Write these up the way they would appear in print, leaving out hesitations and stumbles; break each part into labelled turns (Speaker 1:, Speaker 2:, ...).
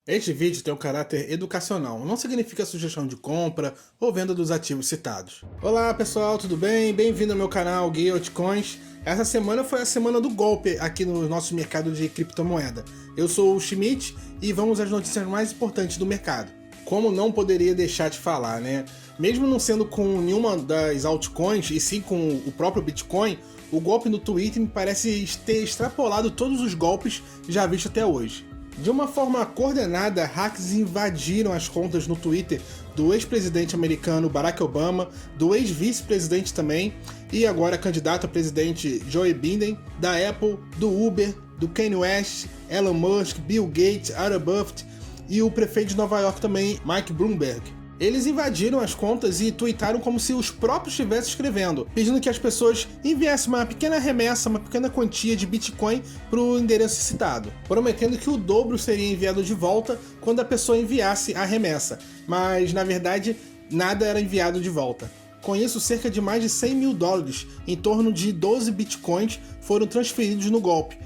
Speaker 1: Este vídeo tem um caráter educacional, não significa sugestão de compra ou venda dos ativos citados. Olá pessoal, tudo bem? Bem-vindo ao meu canal Gay Altcoins. Essa semana foi a semana do golpe aqui no nosso mercado de criptomoeda. Eu sou o Schmidt e vamos às notícias mais importantes do mercado. Como não poderia deixar de falar, né? Mesmo não sendo com nenhuma das altcoins e sim com o próprio Bitcoin, o golpe no Twitter me parece ter extrapolado todos os golpes já vistos até hoje. De uma forma coordenada, hackers invadiram as contas no Twitter do ex-presidente americano Barack Obama, do ex-vice-presidente também, e agora candidato a presidente Joe Biden, da Apple, do Uber, do Kanye West, Elon Musk, Bill Gates, Warren Buffett e o prefeito de Nova York também, Mike Bloomberg. Eles invadiram as contas e tweetaram como se os próprios estivessem escrevendo, pedindo que as pessoas enviassem uma pequena remessa, uma pequena quantia de Bitcoin para o endereço citado, prometendo que o dobro seria enviado de volta quando a pessoa enviasse a remessa, mas na verdade nada era enviado de volta. Com isso, cerca de mais de 100 mil dólares, em torno de 12 bitcoins, foram transferidos no golpe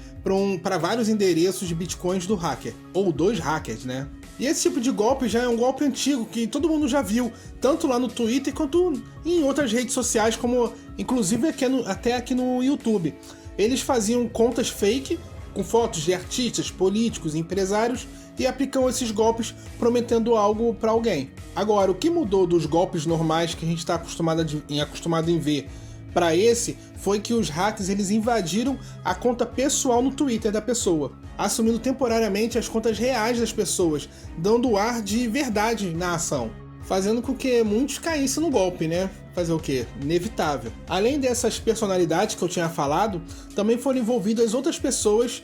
Speaker 1: para vários endereços de bitcoins do hacker, ou dos hackers, né? E esse tipo de golpe já é um golpe antigo que todo mundo já viu, tanto lá no Twitter quanto em outras redes sociais, como inclusive até aqui no YouTube. Eles faziam contas fake com fotos de artistas, políticos, empresários e aplicam esses golpes prometendo algo para alguém. Agora, o que mudou dos golpes normais que a gente está acostumado em ver para esse foi que os hackers eles invadiram a conta pessoal no Twitter da pessoa, assumindo temporariamente as contas reais das pessoas, dando ar de verdade na ação, fazendo com que muitos caíssem no golpe, né? Fazer o quê? Inevitável. Além dessas personalidades que eu tinha falado, também foram envolvidas outras pessoas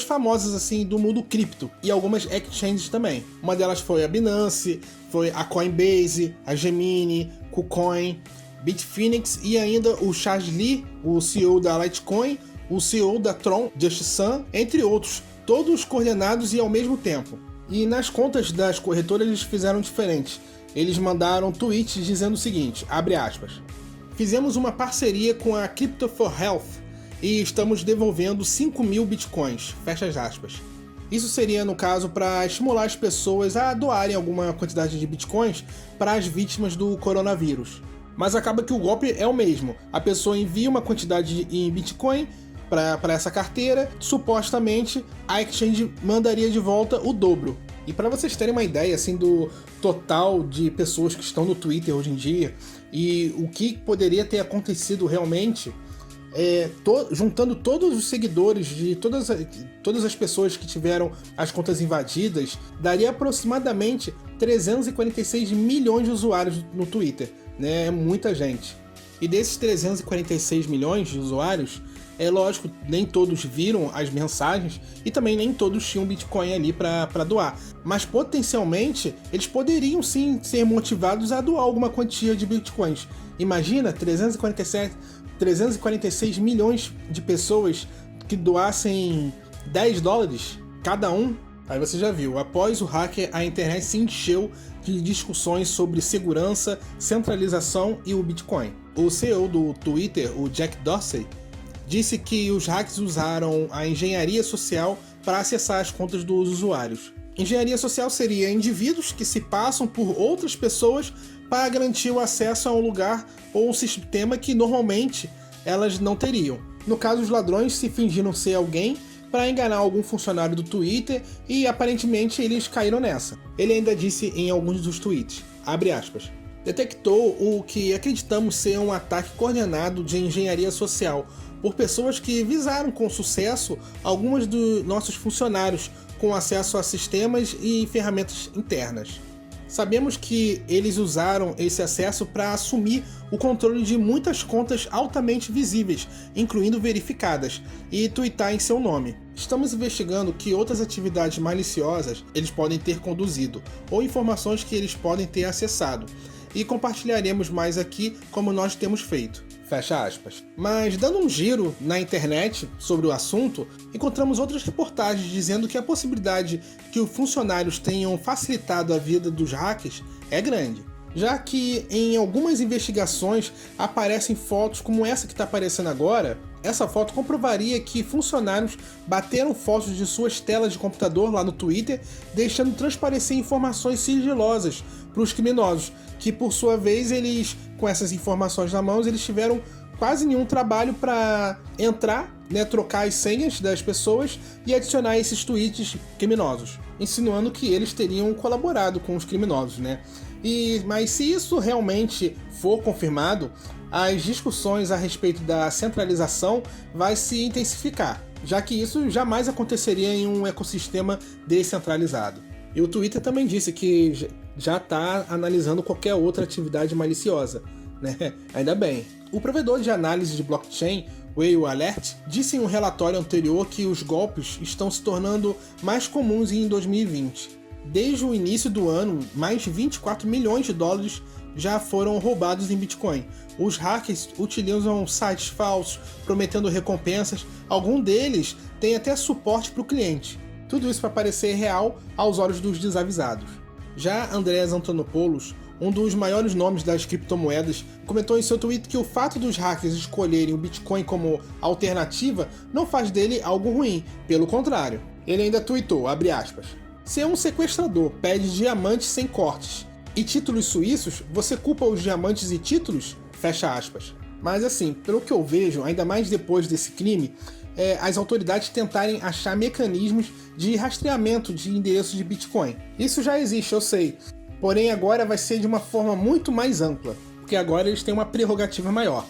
Speaker 1: famosas assim do mundo cripto e algumas exchanges também. Uma delas foi a Binance, foi a Coinbase, a Gemini, KuCoin, Bitfinex e ainda o Charles Lee, o CEO da Litecoin, o CEO da Tron, Just Sun, entre outros, todos coordenados e ao mesmo tempo. E nas contas das corretoras eles fizeram diferente. Eles mandaram tweets dizendo o seguinte, abre aspas, fizemos uma parceria com a Crypto for Health e estamos devolvendo 5 mil bitcoins, fecha as aspas. Isso seria, no caso, para estimular as pessoas a doarem alguma quantidade de bitcoins para as vítimas do coronavírus. Mas acaba que o golpe é o mesmo. A pessoa envia uma quantidade em Bitcoin para essa carteira, supostamente a exchange mandaria de volta o dobro. E para vocês terem uma ideia assim do total de pessoas que estão no Twitter hoje em dia e o que poderia ter acontecido realmente, juntando todos os seguidores de todas as pessoas que tiveram as contas invadidas, daria aproximadamente 346 milhões de usuários no Twitter, né? É muita gente. E desses 346 milhões de usuários, é lógico, nem todos viram as mensagens e também nem todos tinham Bitcoin ali para doar. Mas potencialmente eles poderiam sim ser motivados a doar alguma quantia de Bitcoins. Imagina 346 milhões de pessoas que doassem 10 dólares cada um. Aí você já viu, após o hacker, a internet se encheu de discussões sobre segurança, centralização e o Bitcoin. O CEO do Twitter, o Jack Dorsey, disse que os hackers usaram a engenharia social para acessar as contas dos usuários. Engenharia social seria indivíduos que se passam por outras pessoas para garantir o acesso a um lugar ou um sistema que normalmente elas não teriam. No caso, os ladrões se fingiram ser alguém para enganar algum funcionário do Twitter e aparentemente eles caíram nessa. Ele ainda disse em alguns dos tweets, abre aspas, detectou o que acreditamos ser um ataque coordenado de engenharia social por pessoas que visaram com sucesso alguns dos nossos funcionários com acesso a sistemas e ferramentas internas. Sabemos que eles usaram esse acesso para assumir o controle de muitas contas altamente visíveis, incluindo verificadas, e tweetar em seu nome. Estamos investigando que outras atividades maliciosas eles podem ter conduzido, ou informações que eles podem ter acessado, e compartilharemos mais aqui como nós temos feito. Fecha aspas. Mas dando um giro na internet sobre o assunto, encontramos outras reportagens dizendo que a possibilidade que os funcionários tenham facilitado a vida dos hackers é grande, já que em algumas investigações aparecem fotos como essa que está aparecendo agora, Essa foto comprovaria que funcionários bateram fotos de suas telas de computador lá no Twitter, deixando transparecer informações sigilosas para os criminosos, que por sua vez, eles, com essas informações na mão, eles tiveram quase nenhum trabalho para entrar, né, trocar as senhas das pessoas e adicionar esses tweets criminosos, insinuando que eles teriam colaborado com os criminosos, né? Mas se isso realmente for confirmado, as discussões a respeito da centralização vai se intensificar, já que isso jamais aconteceria em um ecossistema descentralizado. E o Twitter também disse que já está analisando qualquer outra atividade maliciosa, né? Ainda bem. O provedor de análise de blockchain, Whale Alert, disse em um relatório anterior que os golpes estão se tornando mais comuns em 2020. Desde o início do ano, mais de 24 milhões de dólares já foram roubados em Bitcoin. Os hackers utilizam sites falsos, prometendo recompensas. Algum deles tem até suporte para o cliente. Tudo isso para parecer real aos olhos dos desavisados. Já Andreas Antonopoulos, um dos maiores nomes das criptomoedas, comentou em seu tweet que o fato dos hackers escolherem o Bitcoin como alternativa não faz dele algo ruim, pelo contrário. Ele ainda tweetou, abre aspas, se um sequestrador pede diamantes sem cortes e títulos suíços, você culpa os diamantes e títulos? Fecha aspas. Mas assim, pelo que eu vejo, ainda mais depois desse crime, as autoridades tentarem achar mecanismos de rastreamento de endereços de Bitcoin. Isso já existe, eu sei. Porém, agora vai ser de uma forma muito mais ampla, porque agora eles têm uma prerrogativa maior.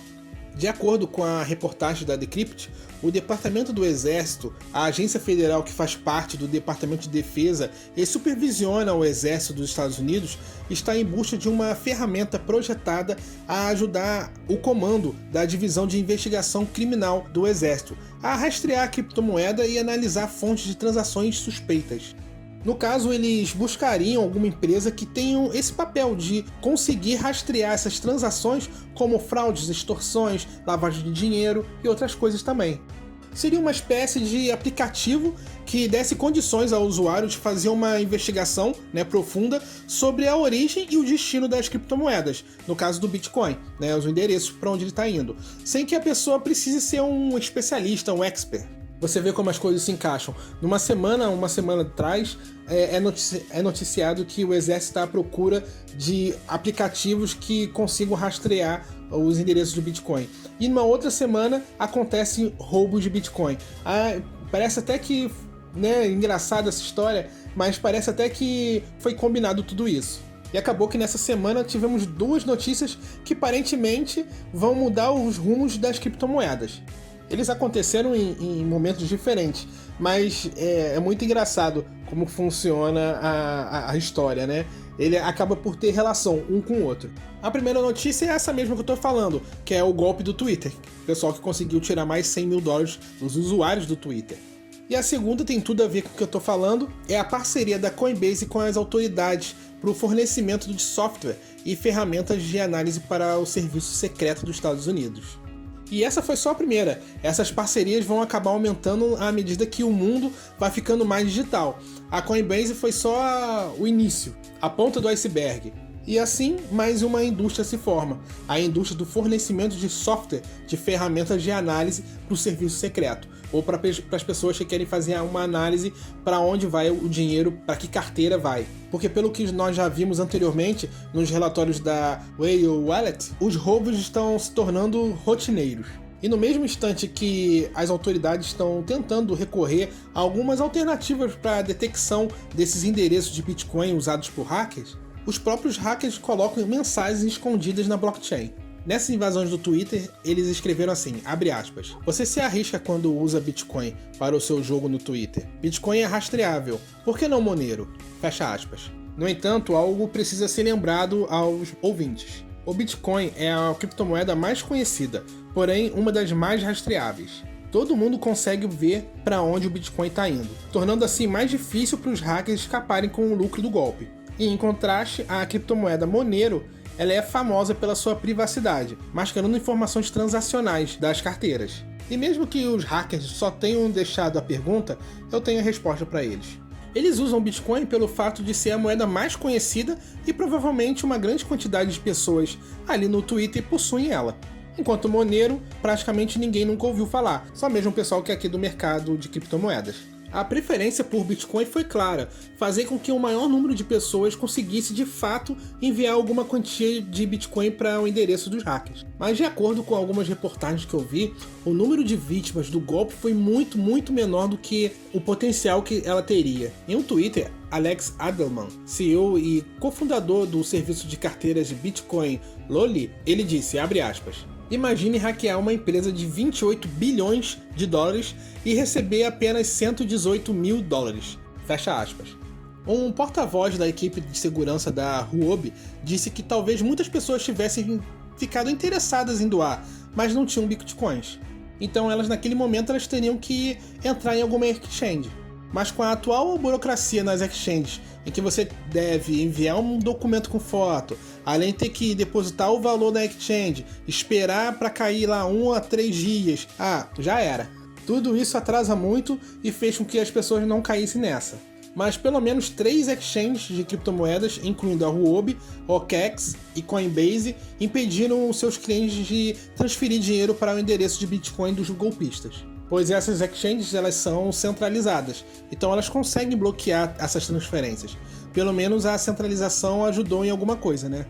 Speaker 1: De acordo com a reportagem da Decrypt, o Departamento do Exército, a agência federal que faz parte do Departamento de Defesa e supervisiona o Exército dos Estados Unidos, está em busca de uma ferramenta projetada a ajudar o comando da Divisão de Investigação Criminal do Exército a rastrear a criptomoeda e analisar fontes de transações suspeitas. No caso, eles buscariam alguma empresa que tenha esse papel de conseguir rastrear essas transações como fraudes, extorsões, lavagem de dinheiro e outras coisas também. Seria uma espécie de aplicativo que desse condições ao usuário de fazer uma investigação, né, profunda sobre a origem e o destino das criptomoedas, no caso do Bitcoin, né, os endereços para onde ele está indo, sem que a pessoa precise ser um especialista, um expert. Você vê como as coisas se encaixam. Uma semana atrás, é noticiado que o Exército está à procura de aplicativos que consigam rastrear os endereços do Bitcoin. E numa outra semana, acontecem roubos de Bitcoin. Parece até que, né, engraçada essa história, mas parece até que foi combinado tudo isso. E acabou que nessa semana tivemos duas notícias que aparentemente vão mudar os rumos das criptomoedas. Eles aconteceram em momentos diferentes, mas é muito engraçado como funciona a história, né? Ele acaba por ter relação um com o outro. A primeira notícia é essa mesma que eu tô falando, que é o golpe do Twitter. O pessoal que conseguiu tirar mais 100 mil dólares dos usuários do Twitter. E a segunda tem tudo a ver com o que eu tô falando, é a parceria da Coinbase com as autoridades para o fornecimento de software e ferramentas de análise para o serviço secreto dos Estados Unidos. E essa foi só a primeira. Essas parcerias vão acabar aumentando à medida que o mundo vai ficando mais digital. A Coinbase foi só o início, a ponta do iceberg. E assim, mais uma indústria se forma. A indústria do fornecimento de software de ferramentas de análise para o serviço secreto. Ou para as pessoas que querem fazer uma análise para onde vai o dinheiro, para que carteira vai. Porque pelo que nós já vimos anteriormente, nos relatórios da Whale Wallet, os roubos estão se tornando rotineiros. E no mesmo instante que as autoridades estão tentando recorrer a algumas alternativas para a detecção desses endereços de Bitcoin usados por hackers, os próprios hackers colocam mensagens escondidas na blockchain. Nessas invasões do Twitter, eles escreveram assim, abre aspas, você se arrisca quando usa Bitcoin para o seu jogo no Twitter. Bitcoin é rastreável, por que não Monero? Fecha aspas. No entanto, algo precisa ser lembrado aos ouvintes. O Bitcoin é a criptomoeda mais conhecida, porém uma das mais rastreáveis. Todo mundo consegue ver para onde o Bitcoin está indo, tornando assim mais difícil para os hackers escaparem com o lucro do golpe. E em contraste, a criptomoeda Monero ela é famosa pela sua privacidade, mascarando informações transacionais das carteiras. E mesmo que os hackers só tenham deixado a pergunta, eu tenho a resposta para eles. Eles usam Bitcoin pelo fato de ser a moeda mais conhecida e provavelmente uma grande quantidade de pessoas ali no Twitter possuem ela. enquanto Monero praticamente ninguém nunca ouviu falar, só mesmo o pessoal que é aqui do mercado de criptomoedas. A preferência por Bitcoin foi clara, fazer com que o maior número de pessoas conseguisse de fato enviar alguma quantia de Bitcoin para o endereço dos hackers. Mas de acordo com algumas reportagens que eu vi, o número de vítimas do golpe foi muito menor do que o potencial que ela teria. Em um Twitter, Alex Adelman, CEO e cofundador do serviço de carteiras de Bitcoin Loli, ele disse, abre aspas, imagine hackear uma empresa de 28 bilhões de dólares e receber apenas 118 mil dólares. Fecha aspas. Um porta-voz da equipe de segurança da Huobi disse que talvez muitas pessoas tivessem ficado interessadas em doar, mas não tinham bitcoins. Então naquele momento elas teriam que entrar em alguma exchange. Mas com a atual burocracia nas exchanges, em que você deve enviar um documento com foto, além de ter que depositar o valor na exchange, esperar para cair lá 1 a 3 dias, já era. Tudo isso atrasa muito e fez com que as pessoas não caíssem nessa. Mas pelo menos 3 exchanges de criptomoedas, incluindo a Huobi, OKEx e Coinbase, impediram os seus clientes de transferir dinheiro para o endereço de Bitcoin dos golpistas. Pois essas exchanges elas são centralizadas, então elas conseguem bloquear essas transferências. Pelo menos a centralização ajudou em alguma coisa, né?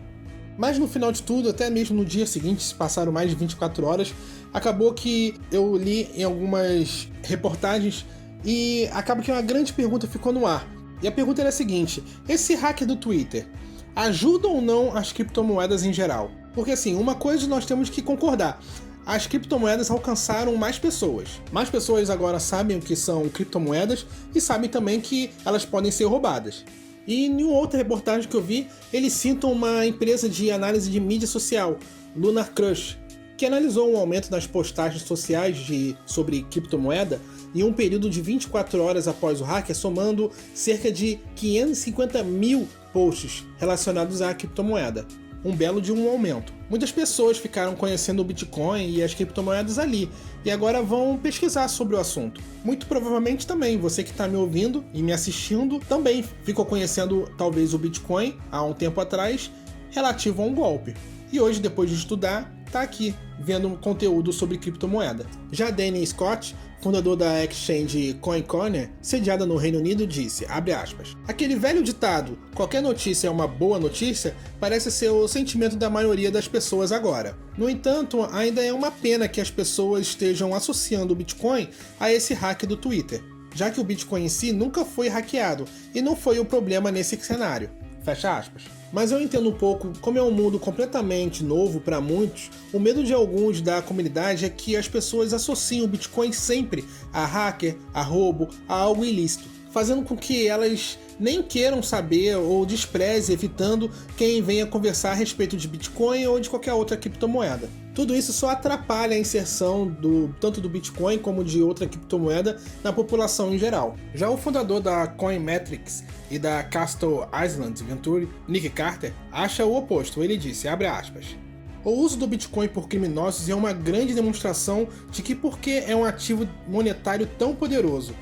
Speaker 1: Mas no final de tudo, até mesmo no dia seguinte, se passaram mais de 24 horas, acabou que eu li em algumas reportagens e acaba que uma grande pergunta ficou no ar. E a pergunta era a seguinte, esse hacker do Twitter ajuda ou não as criptomoedas em geral? Porque assim, uma coisa nós temos que concordar, as criptomoedas alcançaram mais pessoas. Mais pessoas agora sabem o que são criptomoedas e sabem também que elas podem ser roubadas. E em uma outra reportagem que eu vi, eles citam uma empresa de análise de mídia social, Lunar Crush, que analisou um aumento nas postagens sociais sobre criptomoeda em um período de 24 horas após o hacker, somando cerca de 550 mil posts relacionados à criptomoeda. Um belo de um aumento. Muitas pessoas ficaram conhecendo o Bitcoin e as criptomoedas ali, e agora vão pesquisar sobre o assunto. Muito provavelmente também, você que está me ouvindo e me assistindo, também ficou conhecendo talvez o Bitcoin há um tempo atrás, relativo a um golpe. E hoje, depois de estudar, está aqui, vendo conteúdo sobre criptomoeda. Já Danny Scott, fundador da exchange CoinCorner, sediada no Reino Unido, disse, abre aspas, aquele velho ditado, qualquer notícia é uma boa notícia, parece ser o sentimento da maioria das pessoas agora. No entanto, ainda é uma pena que as pessoas estejam associando o Bitcoin a esse hack do Twitter, já que o Bitcoin em si nunca foi hackeado e não foi o problema nesse cenário. Fecha aspas. Mas eu entendo um pouco, como é um mundo completamente novo para muitos, o medo de alguns da comunidade é que as pessoas associem o Bitcoin sempre a hacker, a roubo, a algo ilícito, fazendo com que elas nem queiram saber ou desprezem, evitando quem venha conversar a respeito de Bitcoin ou de qualquer outra criptomoeda. Tudo isso só atrapalha a inserção tanto do Bitcoin como de outra criptomoeda na população em geral. Já o fundador da Coinmetrics e da Castle Island Venture, Nick Carter, acha o oposto. Ele disse, abre aspas, o uso do Bitcoin por criminosos é uma grande demonstração de que porque é um ativo monetário tão poderoso,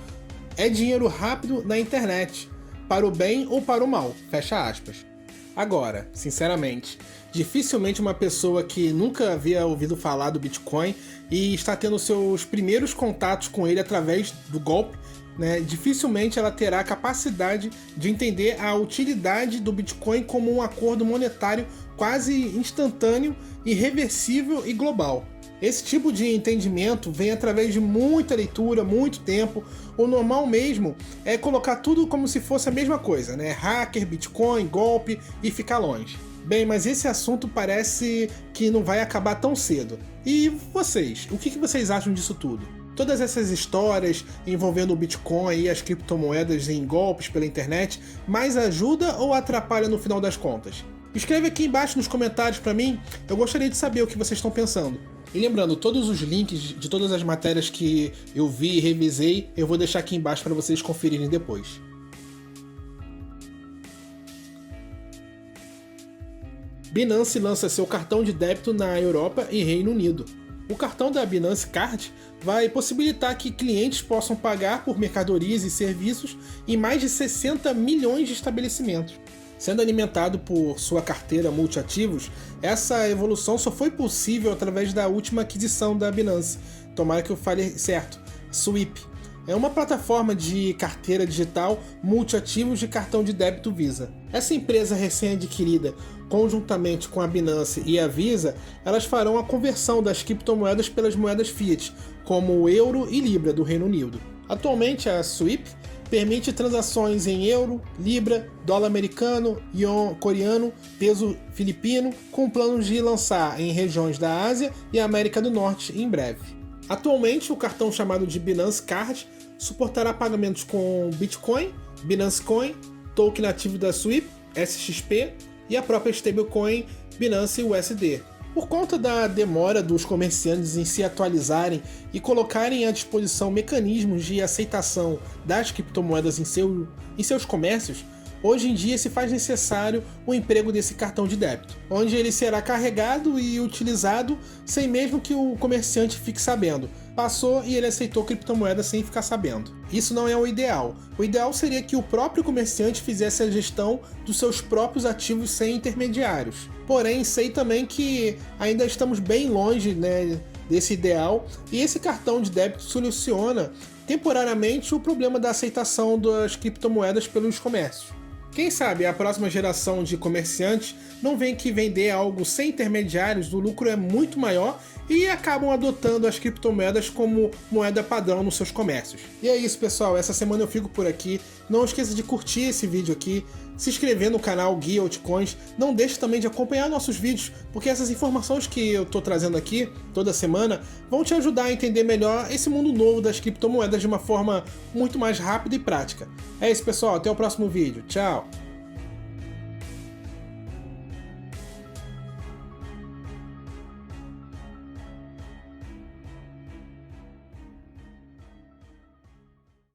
Speaker 1: é dinheiro rápido na internet, para o bem ou para o mal, fecha aspas. Agora, sinceramente, dificilmente uma pessoa que nunca havia ouvido falar do Bitcoin e está tendo seus primeiros contatos com ele através do golpe, dificilmente ela terá a capacidade de entender a utilidade do Bitcoin como um acordo monetário quase instantâneo, irreversível e global. Esse tipo de entendimento vem através de muita leitura, muito tempo. O normal mesmo é colocar tudo como se fosse a mesma coisa, Hacker, Bitcoin, golpe e ficar longe. Bem, mas esse assunto parece que não vai acabar tão cedo. E vocês? O que vocês acham disso tudo? Todas essas histórias envolvendo o Bitcoin e as criptomoedas em golpes pela internet, mais ajuda ou atrapalha no final das contas? Escreve aqui embaixo nos comentários para mim, eu gostaria de saber o que vocês estão pensando. E lembrando, todos os links de todas as matérias que eu vi e revisei, eu vou deixar aqui embaixo para vocês conferirem depois. Binance lança seu cartão de débito na Europa e Reino Unido. O cartão da Binance Card vai possibilitar que clientes possam pagar por mercadorias e serviços em mais de 60 milhões de estabelecimentos. Sendo alimentado por sua carteira multiativos, essa evolução só foi possível através da última aquisição da Binance. Tomara que eu fale certo, Sweep. É uma plataforma de carteira digital multiativos de cartão de débito Visa. Essa empresa recém-adquirida, conjuntamente com a Binance e a Visa, elas farão a conversão das criptomoedas pelas moedas fiat, como o euro e libra do Reino Unido. Atualmente, a Sweep permite transações em euro, libra, dólar americano, yuan coreano, peso filipino, com planos de lançar em regiões da Ásia e América do Norte em breve. Atualmente, o cartão chamado de Binance Card suportará pagamentos com Bitcoin, Binance Coin, token nativo da Sweep, SXP e a própria stablecoin Binance USD. Por conta da demora dos comerciantes em se atualizarem e colocarem à disposição mecanismos de aceitação das criptomoedas em seus comércios, hoje em dia se faz necessário o emprego desse cartão de débito, onde ele será carregado e utilizado sem mesmo que o comerciante fique sabendo. Passou e ele aceitou criptomoeda sem ficar sabendo. Isso não é o ideal. O ideal seria que o próprio comerciante fizesse a gestão dos seus próprios ativos sem intermediários. Porém, sei também que ainda estamos bem longe, desse ideal, e esse cartão de débito soluciona temporariamente o problema da aceitação das criptomoedas pelos comércios. Quem sabe a próxima geração de comerciantes não vem que vender algo sem intermediários, o lucro é muito maior e acabam adotando as criptomoedas como moeda padrão nos seus comércios. E é isso, pessoal, essa semana eu fico por aqui. Não esqueça de curtir esse vídeo aqui, se inscrever no canal Guia Altcoins, não deixe também de acompanhar nossos vídeos, porque essas informações que eu estou trazendo aqui toda semana vão te ajudar a entender melhor esse mundo novo das criptomoedas de uma forma muito mais rápida e prática. É isso, pessoal, até o próximo vídeo. Tchau!